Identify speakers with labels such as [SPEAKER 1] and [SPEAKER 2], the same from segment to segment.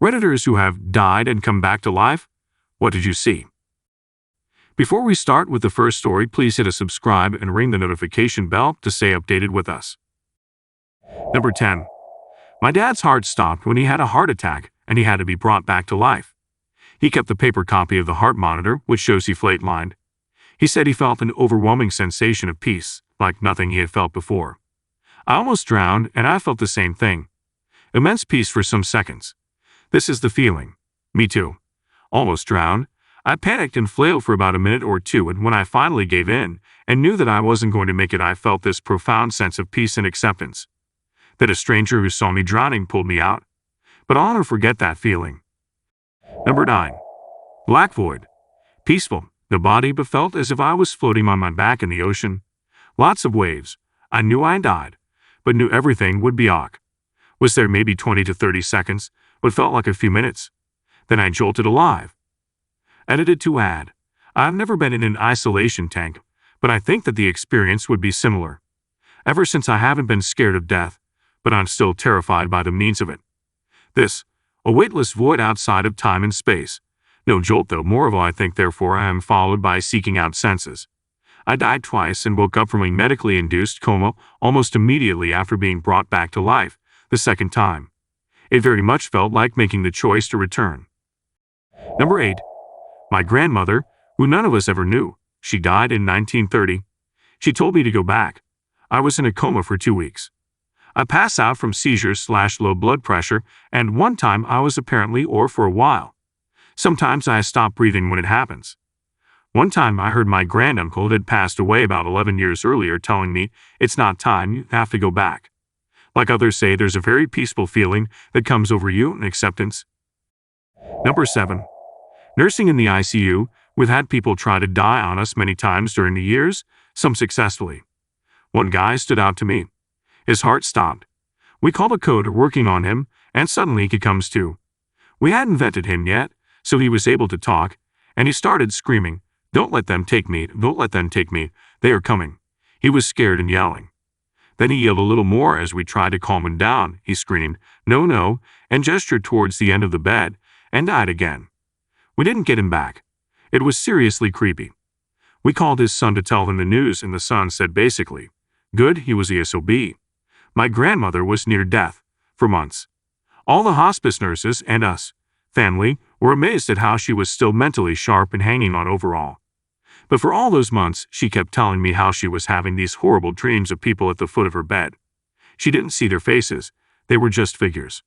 [SPEAKER 1] Redditors who have died and come back to life? What did you see? Before we start with the first story, please hit a subscribe and ring the notification bell to stay updated with us. Number 10. My dad's heart stopped when he had a heart attack and he had to be brought back to life. He kept the paper copy of the heart monitor, which shows he flatlined. He said he felt an overwhelming sensation of peace, like nothing he had felt before. I almost drowned, and I felt the same thing. Immense peace for some seconds. This is the feeling. Me too. Almost drowned. I panicked and flailed for about a minute or two, and when I finally gave in and knew that I wasn't going to make it, I felt this profound sense of peace and acceptance. That a stranger who saw me drowning pulled me out. But I'll never forget that feeling. Number 9. Black void. Peaceful. The body but felt as if I was floating on my back in the ocean. Lots of waves. I knew I died, but knew everything would be ok. Was there maybe 20 to 30 seconds, but felt like a few minutes. Then I jolted alive. Edited to add, I've never been in an isolation tank, but I think that the experience would be similar. Ever since I haven't been scared of death, but I'm still terrified by the means of it. This, a weightless void outside of time and space. No jolt though, more of all I think, therefore I am followed by seeking out senses. I died twice and woke up from a medically induced coma almost immediately after being brought back to life, the second time. It very much felt like making the choice to return. Number 8. My grandmother, who none of us ever knew. She died in 1930. She told me to go back. I was in a coma for 2 weeks. I passed out from seizures/low blood pressure, and one time I was apparently for a while. Sometimes I stop breathing when it happens. One time I heard my granduncle had passed away about 11 years earlier telling me, "It's not time, you have to go back." Like others say, there's a very peaceful feeling that comes over you and acceptance. Number 7. Nursing in the ICU. We've had people try to die on us many times during the years, some successfully. One guy stood out to me. His heart stopped. We called a code working on him, and suddenly he comes to. We hadn't vetted him yet, so he was able to talk, and he started screaming, "Don't let them take me, don't let them take me, they are coming." He was scared and yelling. Then he yelled a little more as we tried to calm him down. He screamed, "No, no," and gestured towards the end of the bed, and died again. We didn't get him back. It was seriously creepy. We called his son to tell him the news, and the son said basically, "Good, he was ESOB." My grandmother was near death, for months. All the hospice nurses and us, family, were amazed at how she was still mentally sharp and hanging on overall. But for all those months, she kept telling me how she was having these horrible dreams of people at the foot of her bed. She didn't see their faces. They were just figures.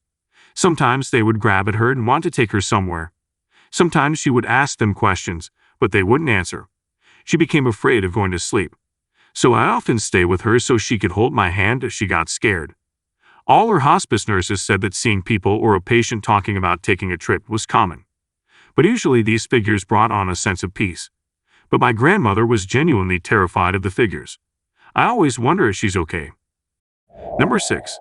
[SPEAKER 1] Sometimes they would grab at her and want to take her somewhere. Sometimes she would ask them questions, but they wouldn't answer. She became afraid of going to sleep. So I often stay with her so she could hold my hand if she got scared. All her hospice nurses said that seeing people or a patient talking about taking a trip was common. But usually these figures brought on a sense of peace. But my grandmother was genuinely terrified of the figures. I always wonder if she's okay. Number 6.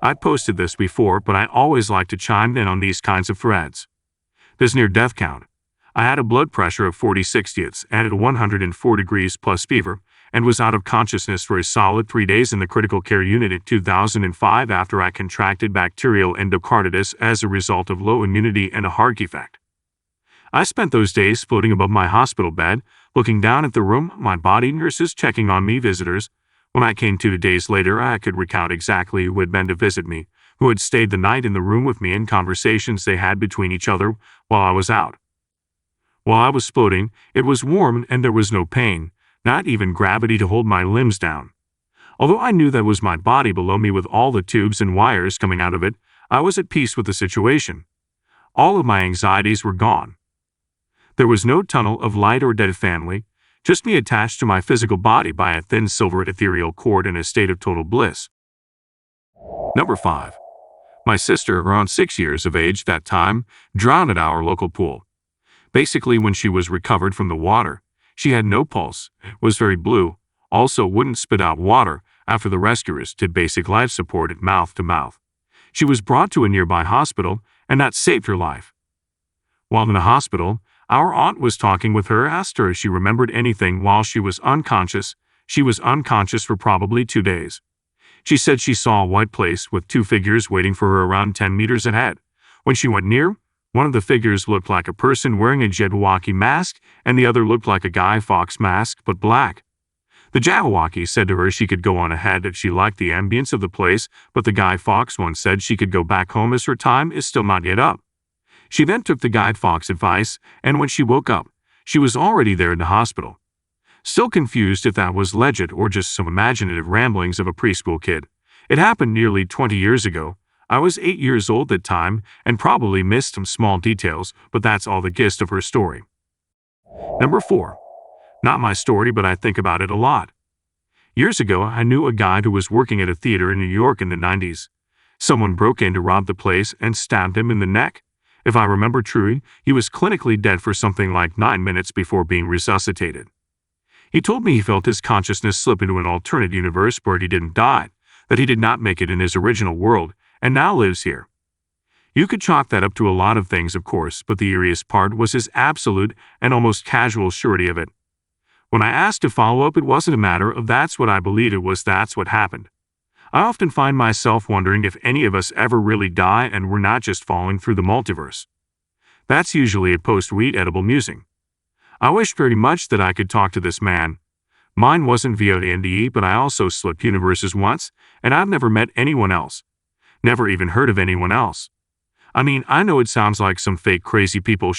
[SPEAKER 1] I've posted this before, but I always like to chime in on these kinds of threads. This near-death count. I had a blood pressure of 40/60 and at 104 degrees plus fever, and was out of consciousness for a solid 3 days in the critical care unit in 2005 after I contracted bacterial endocarditis as a result of low immunity and a heart defect. I spent those days floating above my hospital bed, looking down at the room, my body, nurses checking on me, visitors. When I came to 2 days later, I could recount exactly who had been to visit me, who had stayed the night in the room with me, and conversations they had between each other while I was out. While I was floating, it was warm and there was no pain, not even gravity to hold my limbs down. Although I knew that was my body below me with all the tubes and wires coming out of it, I was at peace with the situation. All of my anxieties were gone. There was no tunnel of light or dead family, just me attached to my physical body by a thin silver ethereal cord in a state of total bliss. Number 5. My sister, around 6 years of age that time, drowned at our local pool. Basically, when she was recovered from the water, she had no pulse, was very blue, also wouldn't spit out water after the rescuers did basic life support at mouth to mouth. She was brought to a nearby hospital, and that saved her life. While in the hospital, our aunt was talking with her, asked her if she remembered anything while she was unconscious. She was unconscious for probably 2 days. She said she saw a white place with 2 figures waiting for her around 10 meters ahead. When she went near, one of the figures looked like a person wearing a Jabberwocky mask, and the other looked like a Guy Fawkes mask, but black. The Jabberwocky said to her she could go on ahead if she liked the ambience of the place, but the Guy Fawkes one said she could go back home as her time is still not yet up. She then took the Guy Fawkes advice, and when she woke up, she was already there in the hospital. Still confused if that was legit or just some imaginative ramblings of a preschool kid. It happened nearly 20 years ago. I was 8 years old at the time and probably missed some small details, but that's all the gist of her story. Number 4. Not my story, but I think about it a lot. Years ago, I knew a guy who was working at a theater in New York in the 90s. Someone broke in to rob the place and stabbed him in the neck. If I remember truly, he was clinically dead for something like 9 minutes before being resuscitated. He told me he felt his consciousness slip into an alternate universe where he didn't die, that he did not make it in his original world, and now lives here. You could chalk that up to a lot of things, of course, but the eeriest part was his absolute and almost casual surety of it. When I asked to follow up, it wasn't a matter of that's what I believe, it was that's what happened. I often find myself wondering if any of us ever really die and we're not just falling through the multiverse. That's usually a post-read edible musing. I wish very much that I could talk to this man. Mine wasn't via NDE, but I also slipped universes once, and I've never met anyone else. Never even heard of anyone else. I mean, I know it sounds like some fake crazy people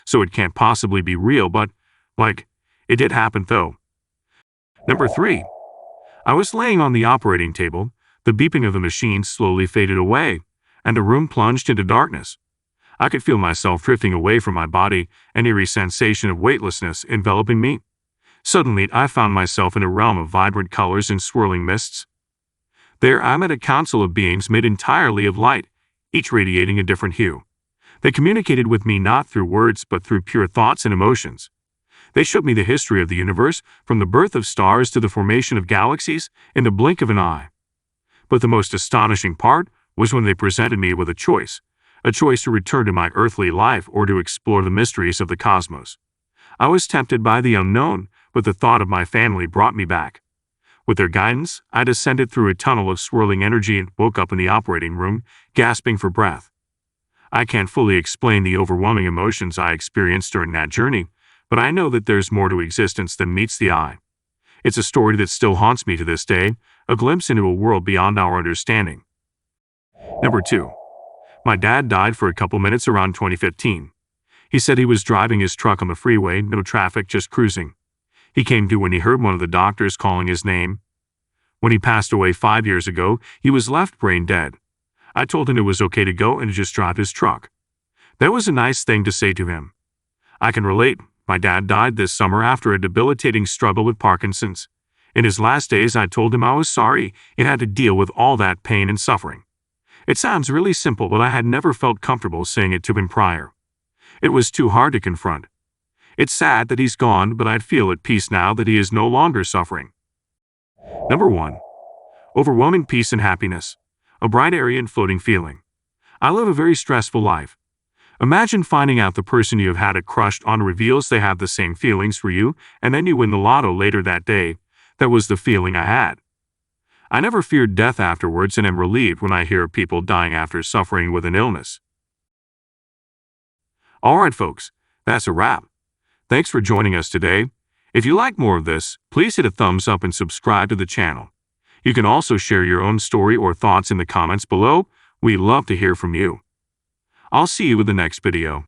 [SPEAKER 1] so it can't possibly be real, but, it did happen though. Number 3. I was laying on the operating table, the beeping of the machine slowly faded away, and the room plunged into darkness. I could feel myself drifting away from my body, an eerie sensation of weightlessness enveloping me. Suddenly, I found myself in a realm of vibrant colors and swirling mists. There I met a council of beings made entirely of light, each radiating a different hue. They communicated with me not through words but through pure thoughts and emotions. They showed me the history of the universe, from the birth of stars to the formation of galaxies, in the blink of an eye. But the most astonishing part was when they presented me with a choice to return to my earthly life or to explore the mysteries of the cosmos. I was tempted by the unknown, but the thought of my family brought me back. With their guidance, I descended through a tunnel of swirling energy and woke up in the operating room, gasping for breath. I can't fully explain the overwhelming emotions I experienced during that journey, but I know that there's more to existence than meets the eye. It's a story that still haunts me to this day, a glimpse into a world beyond our understanding. Number 2. My dad died for a couple minutes around 2015. He said he was driving his truck on the freeway, no traffic, just cruising. He came to when he heard one of the doctors calling his name. When he passed away 5 years ago, he was left brain dead. I told him it was okay to go and to just drive his truck. That was a nice thing to say to him. I can relate. My dad died this summer after a debilitating struggle with Parkinson's. In his last days, I told him I was sorry he had to deal with all that pain and suffering. It sounds really simple, but I had never felt comfortable saying it to him prior. It was too hard to confront. It's sad that he's gone, but I'd feel at peace now that he is no longer suffering. Number 1. Overwhelming peace and happiness. A bright, airy, and floating feeling. I live a very stressful life. Imagine finding out the person you have had a crush on reveals they have the same feelings for you, and then you win the lotto later that day. That was the feeling I had. I never feared death afterwards and am relieved when I hear people dying after suffering with an illness. Alright folks, that's a wrap. Thanks for joining us today. If you like more of this, please hit a thumbs up and subscribe to the channel. You can also share your own story or thoughts in the comments below. We'd love to hear from you. I'll see you in the next video.